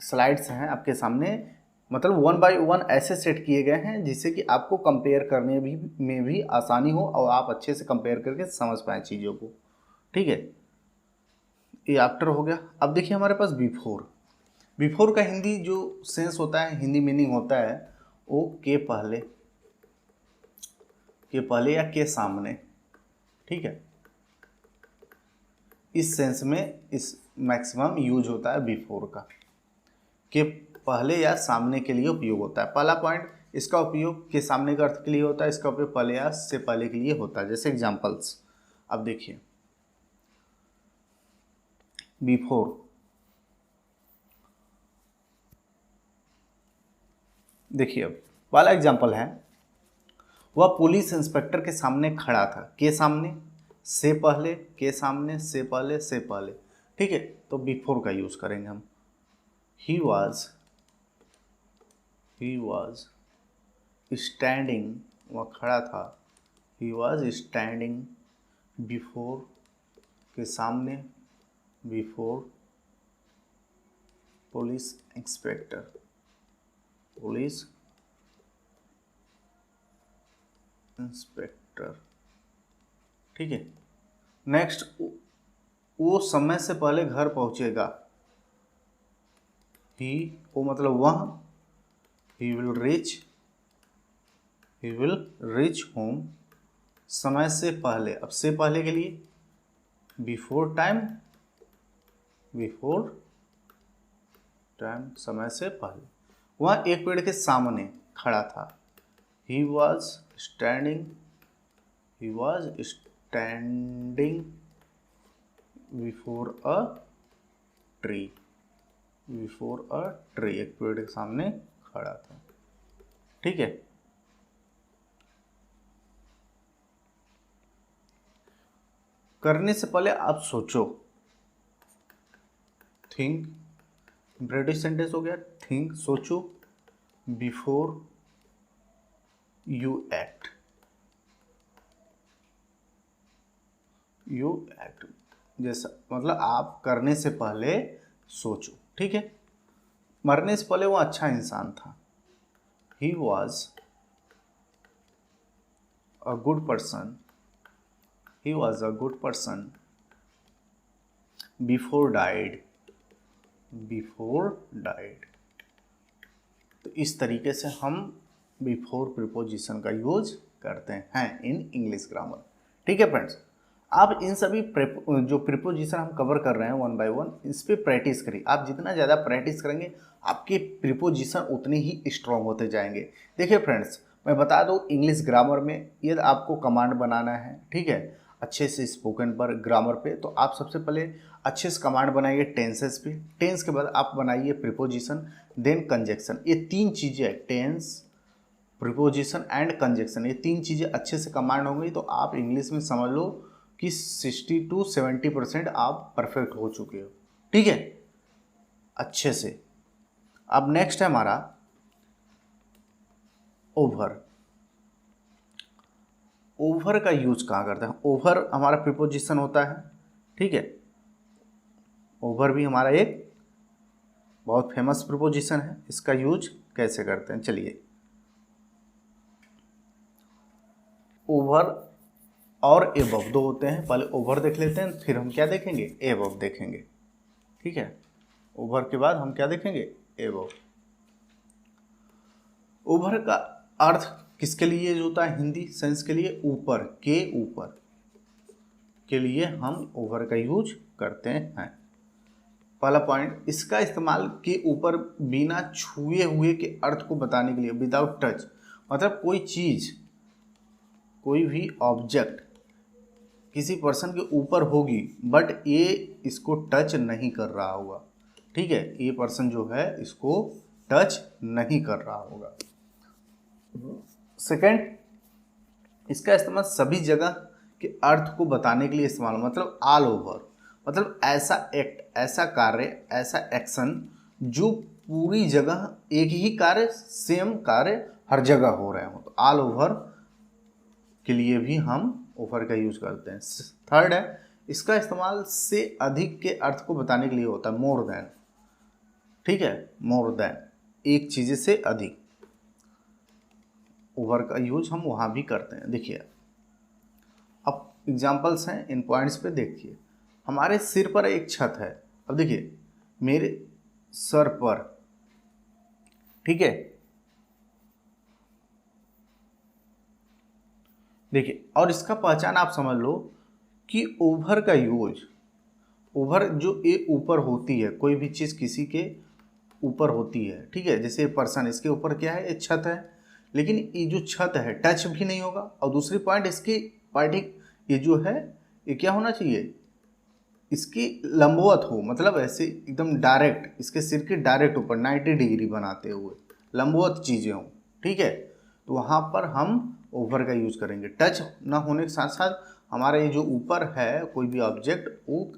स्लाइड्स हैं आपके सामने, मतलब 1 बाय 1 ऐसे सेट किए गए हैं जिससे कि आपको कंपेयर करने में भी आसानी हो और आप अच्छे से कंपेयर करके समझ पाएँ चीज़ों को। ठीक है, ये आफ्टर हो गया। अब देखिए हमारे पास बिफोर। बिफोर का हिंदी जो सेंस होता है, हिंदी मीनिंग होता है वो के पहले या के सामने। ठीक है, इस सेंस में इस मैक्सिमम यूज होता है बिफोर का, के पहले या सामने के लिए उपयोग होता है। पहला पॉइंट, इसका उपयोग के सामने के अर्थ के लिए होता है, इसका उपयोग पहले या से पहले के लिए होता है। जैसे एग्जांपल्स अब देखिए, बिफोर, देखिए अब पहला एग्जांपल है, वह पुलिस इंस्पेक्टर के सामने खड़ा था। के सामने, से पहले, के सामने, से पहले, से पहले। ठीक है, तो बिफोर का यूज करेंगे हम। ही वॉज स्टैंडिंग, वह खड़ा था। ही वॉज स्टैंडिंग बिफोर, के सामने, before police inspector, police inspector. ठीक है, नेक्स्ट, वो समय से पहले घर पहुंचेगा। ही, वो मतलब वह, ही विल रीच होम समय से पहले। अब से पहले के लिए बिफोर टाइम, समय से पहले। वह एक पेड़ के सामने खड़ा था। He was standing before a tree, एक पेड़ के सामने खड़ा था। ठीक है, करने से पहले आप सोचो, थिंक, ब्रिटिश सेंटेंस हो गया। थिंक, सोचो, बिफोर यू एक्ट, जैसा मतलब आप करने से पहले सोचो। ठीक है, मरने से पहले वो अच्छा इंसान था। He was a good person, before died, तो इस तरीके से हम बिफोर प्रीपोजिशन का यूज करते हैं इन इंग्लिश ग्रामर। ठीक है फ्रेंड्स, आप इन सभी जो प्रीपोजिशन हम कवर कर रहे हैं 1 बाय 1, इस पर प्रैक्टिस करिए। आप जितना ज़्यादा प्रैक्टिस करेंगे आपके प्रीपोजिशन उतने ही स्ट्रॉन्ग होते जाएंगे। देखिए फ्रेंड्स, मैं बता दूं, इंग्लिश ग्रामर में यदि आपको कमांड बनाना है, ठीक है, अच्छे से स्पोकन पर, ग्रामर पे, तो आप सबसे पहले अच्छे से कमांड बनाइए टेंसेस पे। टेंस के बाद आप बनाइए प्रीपोजिशन, देन कंजक्शन। ये तीन चीज़ें, टेंस, प्रीपोजिशन एंड कंजक्शन, ये तीन चीज़ें अच्छे से कमांड होंगी तो आप इंग्लिश में समझ लो कि 60 to 70% आप परफेक्ट हो चुके हो। ठीक है, अच्छे से। अब नेक्स्ट है हमारा ओवर। ओवर का यूज कहाँ करते हैं? ओवर हमारा प्रीपोजिशन होता है। ठीक है, ओवर भी हमारा एक बहुत फेमस प्रीपोजिशन है। इसका यूज कैसे करते हैं, चलिए। ओवर और एबव दो होते हैं, पहले ओवर देख लेते हैं, फिर हम क्या देखेंगे, एबव देखेंगे। ठीक है, ओवर के बाद हम क्या देखेंगे, एबव। ओवर का अर्थ किसके लिए यूज होता है? हिंदी सेंस के लिए ऊपर, के ऊपर के लिए हम ओवर का यूज करते हैं। पहला पॉइंट, इसका इस्तेमाल के ऊपर बिना छुए हुए के अर्थ को बताने के लिए, विदाउट टच, मतलब कोई चीज, कोई भी ऑब्जेक्ट किसी पर्सन के ऊपर होगी बट ये इसको टच नहीं कर रहा होगा। ठीक है, ये पर्सन जो है इसको टच नहीं कर रहा होगा। सेकंड, इसका इस्तेमाल सभी जगह के अर्थ को बताने के लिए इस्तेमाल, मतलब ऑल ओवर, मतलब ऐसा एक्ट, ऐसा कार्य, ऐसा एक्शन जो पूरी जगह एक ही कार्य, सेम कार्य हर जगह हो रहे हो, तो ऑल ओवर के लिए भी हम ओवर का यूज करते हैं। थर्ड है, इसका इस्तेमाल से अधिक के अर्थ को बताने के लिए होता है, मोर देन। ठीक है, मोर देन, एक चीज से अधिक, ओवर का यूज हम वहां भी करते हैं। देखिए अब एग्जांपल्स हैं, इन पॉइंट्स पे देखिए। हमारे सिर पर एक छत है, अब देखिए मेरे सर पर, ठीक है, देखिए, और इसका पहचान आप समझ लो कि ओवर का यूज, ओवर जो ये ऊपर होती है, कोई भी चीज़ किसी के ऊपर होती है, ठीक है, जैसे पर्सन, इसके ऊपर क्या है, ये छत है, लेकिन ये जो छत है टच भी नहीं होगा, और दूसरी पॉइंट इसकी पार्टी, ये जो है ये क्या होना चाहिए, इसकी लंबवत हो, मतलब ऐसे एकदम डायरेक्ट, इसके सिर के डायरेक्ट ऊपर 90 डिग्री बनाते हुए लंबवत चीज़ें हों, ठीक है, तो वहाँ पर हम ओवर का यूज करेंगे। टच ना होने के साथ साथ हमारा ये जो ऊपर है कोई भी ऑब्जेक्ट, वो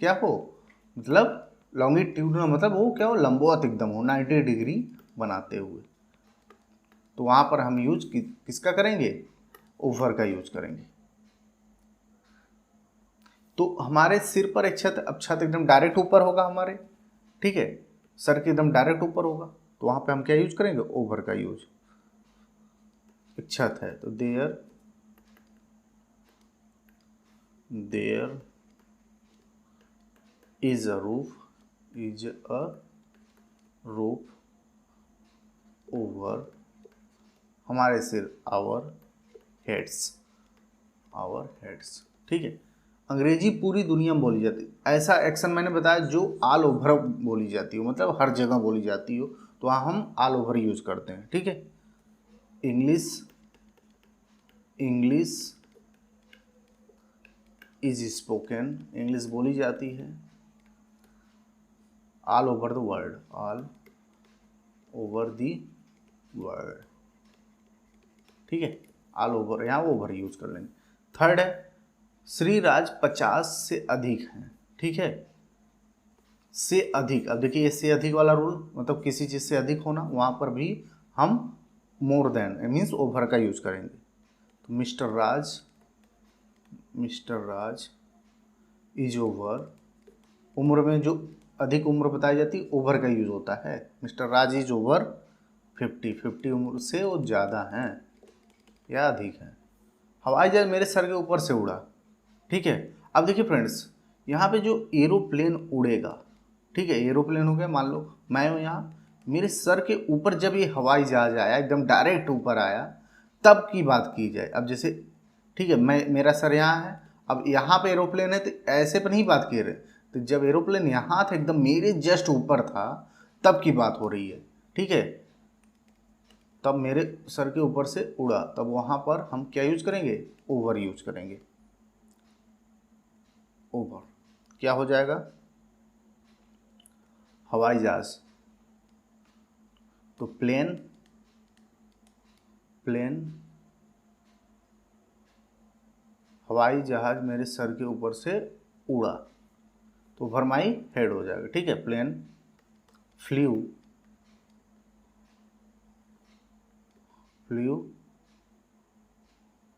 क्या हो, मतलब लॉन्गिट्यूडनल, मतलब वो क्या हो, लंबवत एकदम हो, 90 डिग्री बनाते हुए, तो वहाँ पर हम यूज किसका करेंगे, ओवर का यूज करेंगे। तो हमारे सिर पर एक छत, अब छत एकदम डायरेक्ट ऊपर होगा हमारे, ठीक है, सर के एकदम डायरेक्ट ऊपर होगा, तो वहाँ पे हम क्या यूज करेंगे, ओवर का यूज। एक छत है तो there is a roof over हमारे सिर, आवर हेड्स, ठीक है। अंग्रेजी पूरी दुनिया में बोली जाती है, ऐसा एक्शन मैंने बताया जो ऑल ओवर बोली जाती हो, मतलब हर जगह बोली जाती हो, तो वहाँ हम ऑल ओवर यूज करते हैं, ठीक है। इंग्लिश इज स्पोकन, इंग्लिश बोली जाती है ऑल ओवर द वर्ल्ड, ठीक है, ऑल ओवर, यहाँ ओवर यूज कर लेंगे। थर्ड है, श्री राज 50 से अधिक हैं, ठीक है, से अधिक, अब देखिए ये से अधिक वाला रूल, मतलब किसी चीज़ से अधिक होना, वहाँ पर भी हम मोर देन मीन्स ओवर का यूज करेंगे। तो मिस्टर राज इज ओवर, उम्र में जो अधिक उम्र बताई जाती है ओवर का यूज होता है, मिस्टर राज इज ओवर 50 उम्र से वो ज़्यादा हैं या अधिक हैं। हवाई जहाज मेरे सर के ऊपर से उड़ा, ठीक है। अब देखिए फ्रेंड्स, यहाँ पे जो एरोप्लेन उड़ेगा, ठीक है, एरोप्लेन हो गया, मान लो मैं हूँ यहाँ, मेरे सर के ऊपर जब ये हवाई जहाज आया, एकदम डायरेक्ट ऊपर आया, तब की बात की जाए। अब जैसे, ठीक है, मेरा सर यहाँ है, अब यहाँ पे एरोप्लेन है, तो ऐसे पर नहीं बात कर रहे, तो जब एरोप्लेन यहाँ था एकदम मेरे जस्ट ऊपर था, तब की बात हो रही है, ठीक है, तब मेरे सर के ऊपर से उड़ा, तब वहाँ पर हम क्या यूज करेंगे, ओवर यूज करेंगे। ओवर क्या हो जाएगा, हवाई जहाज, तो प्लेन हवाई जहाज मेरे सर के ऊपर से उड़ा, तो ओवर माई हेड हो जाएगा, ठीक है। Plane flew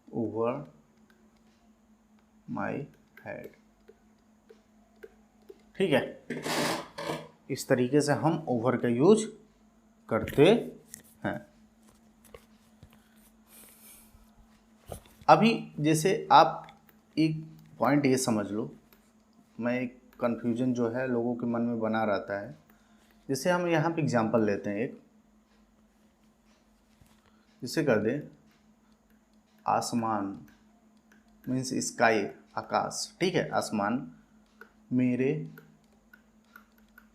over my head, ठीक है। इस तरीके से हम ओवर का यूज करते हैं। अभी जैसे आप एक पॉइंट ये समझ लो, मैं एक कन्फ्यूजन जो है लोगों के मन में बना रहता है, जैसे हम यहाँ पे एग्जांपल लेते हैं एक, जिसे कर दें आसमान मीन्स स्काई, आकाश, ठीक है, आसमान मेरे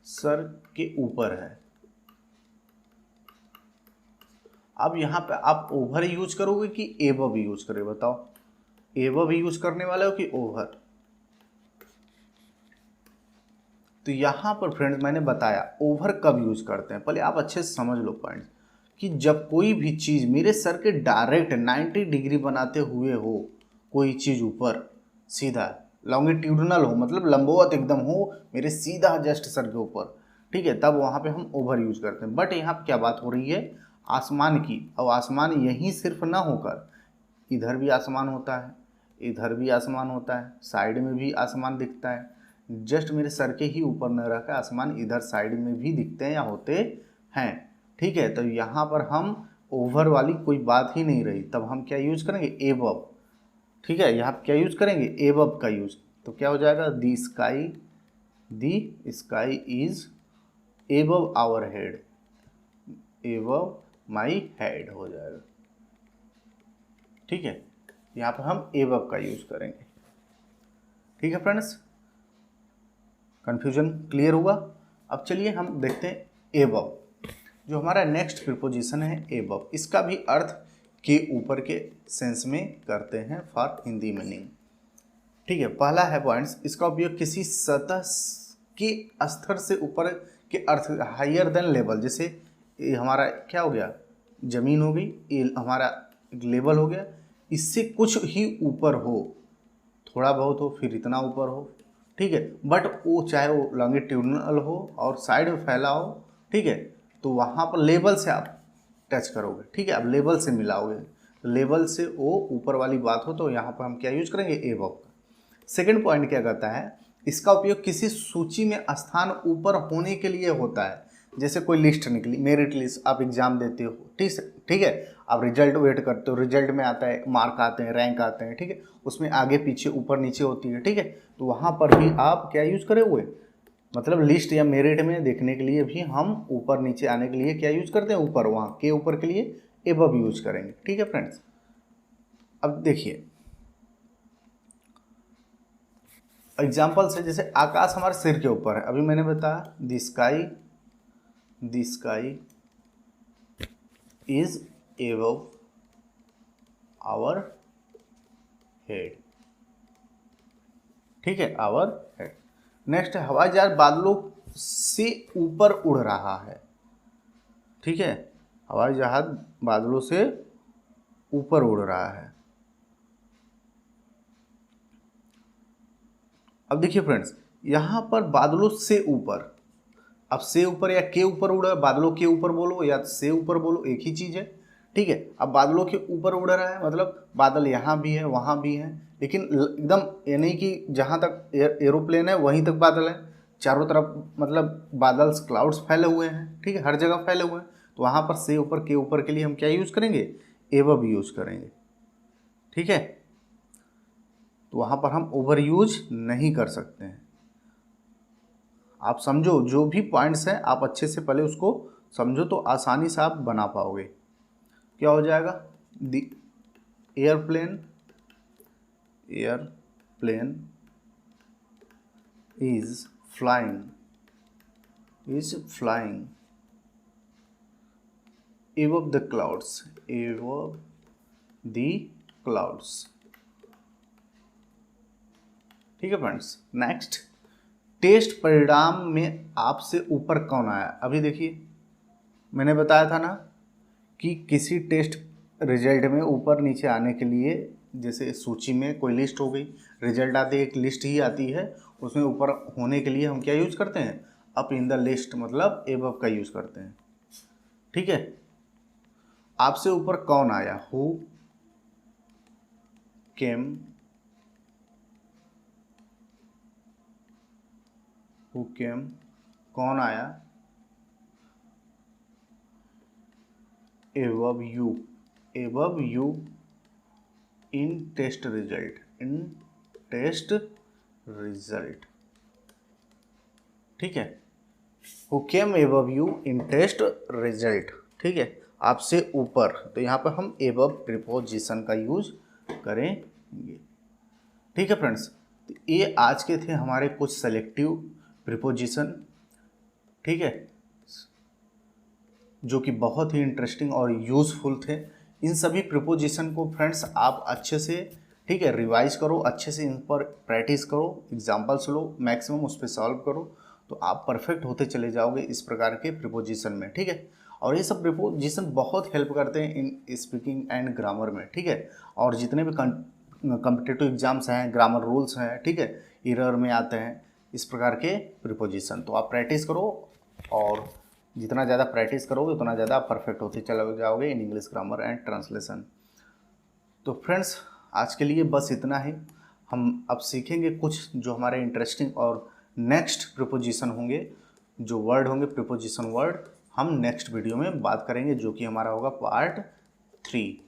सर के ऊपर है। अब यहाँ पे आप ओवर यूज करोगे कि एबव यूज करोगे, बताओ, एबव यूज करने वाले हो कि ओवर। तो यहाँ पर फ्रेंड्स मैंने बताया ओवर कब यूज करते हैं, पहले आप अच्छे से समझ लो पॉइंट, कि जब कोई भी चीज़ मेरे सर के डायरेक्ट 90 डिग्री बनाते हुए हो, कोई चीज़ ऊपर सीधा लॉन्गिट्यूडनल हो, मतलब लंबवत एकदम हो मेरे सीधा जस्ट सर के ऊपर, ठीक है, तब वहाँ पे हम ओवर यूज करते हैं। बट यहाँ पे क्या बात हो रही है, आसमान की। अब आसमान यहीं सिर्फ ना होकर इधर भी आसमान होता है, इधर भी आसमान होता है, साइड में भी आसमान दिखता है, जस्ट मेरे सर के ही ऊपर न रहकर आसमान इधर साइड में भी दिखते हैं या होते हैं, ठीक है। तो यहाँ पर हम ओवर वाली कोई बात ही नहीं रही, तब हम क्या यूज करेंगे, एबव, ठीक है। यहाँ क्या यूज करेंगे, एबव का यूज। तो क्या हो जाएगा, the sky is above our head, above my head हो जाएगा, ठीक है। यहाँ पर हम एबव का यूज करेंगे, ठीक है फ्रेंड्स। कंफ्यूजन क्लियर हुआ। अब चलिए हम देखते हैं एबव, जो हमारा नेक्स्ट प्रीपोजिशन है एबव। इसका भी अर्थ के ऊपर के सेंस में करते हैं फॉर हिंदी मीनिंग, ठीक है। पहला है पॉइंट्स, इसका उपयोग किसी सतह के स्तर से ऊपर के अर्थ, हायर देन लेवल, जैसे ये हमारा क्या हो गया, जमीन हो गई, ये हमारा लेवल हो गया, इससे कुछ ही ऊपर हो, थोड़ा बहुत हो, फिर इतना ऊपर हो, ठीक है। बट वो चाहे वो लॉन्गिट्यूडनल हो और साइड में फैला हो, ठीक है, तो वहाँ पर लेवल से आप टच करोगे, ठीक है, अब लेवल से मिलाओगे, तो लेवल से वो ऊपर वाली बात हो, तो यहाँ पर हम क्या यूज करेंगे, एबव का। सेकंड पॉइंट क्या कहता है, इसका उपयोग किसी सूची में स्थान ऊपर होने के लिए होता है। जैसे कोई लिस्ट निकली, मेरिट लिस्ट, आप एग्जाम देते हो, ठीक है, आप रिजल्ट वेट करते हो, रिजल्ट में आता है, मार्क आते हैं, रैंक आते हैं, ठीक है, उसमें आगे पीछे ऊपर नीचे होती है, ठीक है, तो वहाँ पर भी आप क्या यूज करे हुए, मतलब लिस्ट या मेरिट में देखने के लिए भी हम ऊपर नीचे आने के लिए क्या यूज करते हैं, ऊपर, वहाँ के ऊपर के लिए एबव यूज करेंगे, ठीक है फ्रेंड्स। अब देखिए एग्जाम्पल से, जैसे आकाश हमारे सिर के ऊपर है, अभी मैंने बताया the sky is above our head, ठीक है, आवर हेड। नेक्स्ट है हवाई जहाज बादलों से ऊपर उड़ रहा है, ठीक है, हवाई जहाज बादलों से ऊपर उड़ रहा है। अब देखिए फ्रेंड्स, यहाँ पर बादलों से ऊपर, अब से ऊपर या के ऊपर उड़ रहा है, बादलों के ऊपर बोलो या से ऊपर बोलो, एक ही चीज़ है, ठीक है। अब बादलों के ऊपर उड़ रहा है, मतलब बादल यहाँ भी है वहाँ भी है, लेकिन एकदम ये नहीं कि जहाँ तक एरोप्लेन है वहीं तक बादल है, चारों तरफ मतलब बादल्स, क्लाउड्स फैले हुए हैं, ठीक है, हर जगह फैले हुए हैं। तो वहाँ पर से ऊपर के ऊपर के लिए हम क्या यूज़ करेंगे, एबव यूज करेंगे, ठीक है। तो वहाँ पर हम ओवर यूज नहीं कर सकते हैं। आप समझो, जो भी पॉइंट्स हैं आप अच्छे से पहले उसको समझो, तो आसानी से आप बना पाओगे। क्या हो जाएगा, the airplane is flying above the clouds, ठीक है फ्रेंड्स। नेक्स्ट, टेस्ट परिणाम में आपसे ऊपर कौन आया। अभी देखिए मैंने बताया था ना कि किसी टेस्ट रिजल्ट में ऊपर नीचे आने के लिए, जैसे सूची में कोई लिस्ट हो गई, रिजल्ट आते एक लिस्ट ही आती है, उसमें ऊपर होने के लिए हम क्या यूज करते हैं, अप इन द लिस्ट, मतलब एबव का यूज करते हैं, ठीक है। आपसे ऊपर कौन आया, हु केम कौन आया, above you in test result, ठीक है, who came above you in test result, ठीक है, आपसे ऊपर। तो यहाँ पर हम above प्रीपोजिशन का यूज करेंगे, ठीक है फ्रेंड्स। तो ये आज के थे हमारे कुछ सेलेक्टिव प्रीपोजिशन, ठीक है, जो कि बहुत ही इंटरेस्टिंग और यूज़फुल थे। इन सभी प्रीपोजिशन को फ्रेंड्स आप अच्छे से, ठीक है, रिवाइज करो, अच्छे से इन पर प्रैक्टिस करो, एग्जाम्पल्स लो, मैक्सिमम उस पर सॉल्व करो, तो आप परफेक्ट होते चले जाओगे इस प्रकार के प्रीपोजिशन में, ठीक है। और ये सब प्रीपोजिशन बहुत हेल्प करते हैं इन स्पीकिंग एंड ग्रामर में, ठीक है। और जितने भी कॉम्पिटिटिव एग्जाम्स हैं, ग्रामर रूल्स हैं, ठीक है, एरर में आते हैं इस प्रकार के प्रीपोजिशन। तो आप प्रैक्टिस करो, और जितना ज़्यादा प्रैक्टिस करोगे उतना ज़्यादा परफेक्ट होते चले जाओगे in English grammar and translation. तो फ्रेंड्स, आज के लिए बस इतना ही। हम अब सीखेंगे कुछ जो हमारे इंटरेस्टिंग और नेक्स्ट प्रीपोजिशन होंगे, जो वर्ड होंगे प्रीपोजिशन वर्ड, हम नेक्स्ट वीडियो में बात करेंगे, जो कि हमारा होगा पार्ट 3।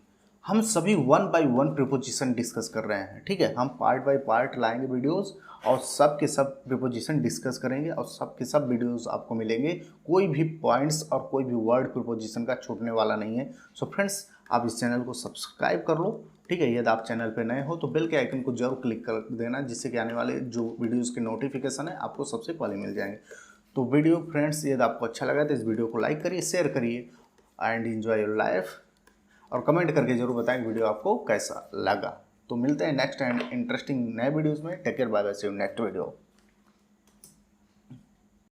हम सभी 1 बाय 1 प्रीपोजिशन डिस्कस कर रहे हैं, ठीक है। हम पार्ट बाय पार्ट लाएंगे वीडियोस, और सब के सब प्रीपोजिशन डिस्कस करेंगे, और सब के सब वीडियोस आपको मिलेंगे। कोई भी पॉइंट्स और कोई भी वर्ड प्रीपोजिशन का छूटने वाला नहीं है। सो फ्रेंड्स, आप इस चैनल को सब्सक्राइब कर लो, ठीक है। यदि आप चैनल पे नए हो तो बेल के आइकन को जरूर क्लिक कर देना, जिससे कि आने वाले जो वीडियोस के नोटिफिकेशन है आपको सबसे पहले मिल जाएंगे। तो वीडियो फ्रेंड्स, यदि आपको अच्छा लगा तो इस वीडियो को लाइक करिए, शेयर करिए, एंड एंजॉय योर लाइफ। और कमेंट करके जरूर बताएं वीडियो आपको कैसा लगा। तो मिलते हैं नेक्स्ट एंड इंटरेस्टिंग नए वीडियोस में। Take care, bye bye, see you next video.